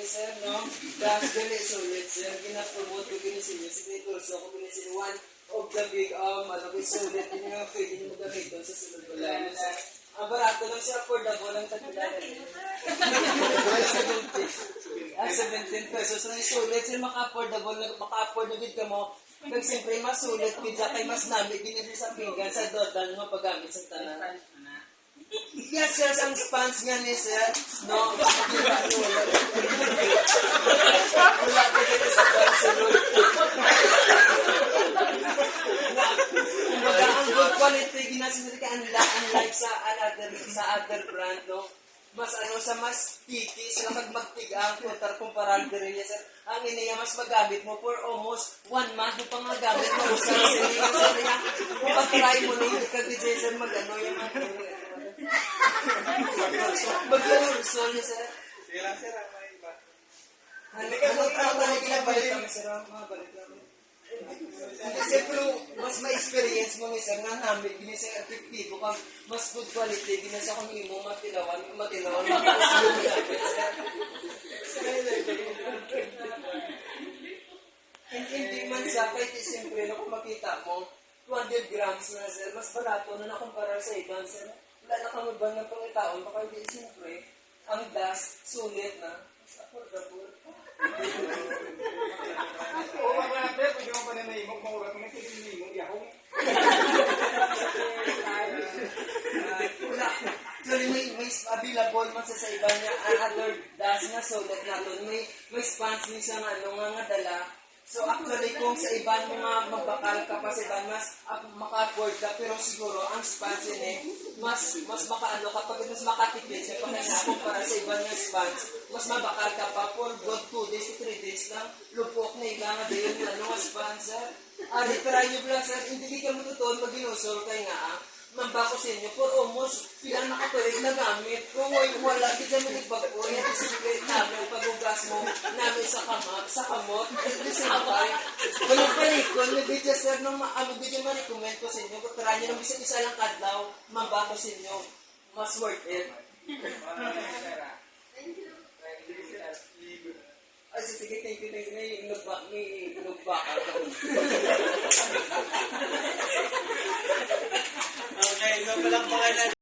sir, no? Tapos gali sulit, sir. Gina-promote ko ginisilyo. Si Kurso ko ginisilyo. One of the big, sulit. Yun yung pwede nyo magamitin sa sunod ko lang. Ang barato lang siya, affordable lang tagpilan. 17 pesos na yung sulit. Sir, maka-affordable, maka-afford na ka mo. Pag siyempre, mas sulit, pizza kay mas nami, ginili sa pinggan, sa dodal mo paggamit sa tanan. Yes, sir, ang spans nga ni sir, no? Wala ka dito sa bansulod. Kumbaga, ang good quality, ginasinari ka, unlike sa other brand, no? Mas sa mas titi, sila magtigang, kumparan din niya, sir. Ang iniya, mas magamit mo for almost 1 month mo pang magamit mo. Sir, kung patry mo na hindi ka DJ, sir, mag-ano yung mag-ursol niya, sir. Sila, sir, may iba. Ano ginabalik kami, sir? Mabalik kami. Kasi pero mas ma-experience mo, sir, nga namin, ginisa epektibo kang mas good quality, ginasa kung imo matilawan, hindi man sa kahit siyempre na kung makita mo, 200 grams na, sir, mas barato na nakumpara sa ibang, sir. Wala na kang ibang ng pangitaon, baka hindi siyempre, ang dust, sulit na, mas affordable. Oo, mga pre, pwede mo pa na naimog, makulat mo na pwede naimog, yahong. Wala. Actually, may available man sa iba niya, other dust nga sulit na doon. May spans din siya nga dala. So actually, kung sa iba mga magbakal ka pa sa iba, mas maka-afford ka, pero siguro ang spans yun mas makaano kapag mas makatipid siya pag naisapong para sa iba ng spans, mas mabakal ka pa for good 2 days to 3 days lang, lupok na iba nga dayon nga spans, sir. Try nyo lang, sir, hindi ka matutuon pag ginusol kayo nga, mambako sa inyo for almost pilang nakatuloy na gamit. Kung wala, di ka manigbako, yan isipin namin ang pag-ugas mo namin sa kamot. At the same time, walang palikon, may video, sir, video ma-recommend ko sa inyo. Kung try nyo ng isa lang kadlaw, mambako sa inyo. Mas worth it. Ay, sige, thank you. May inugbak ako. Okay, so palang pangalan.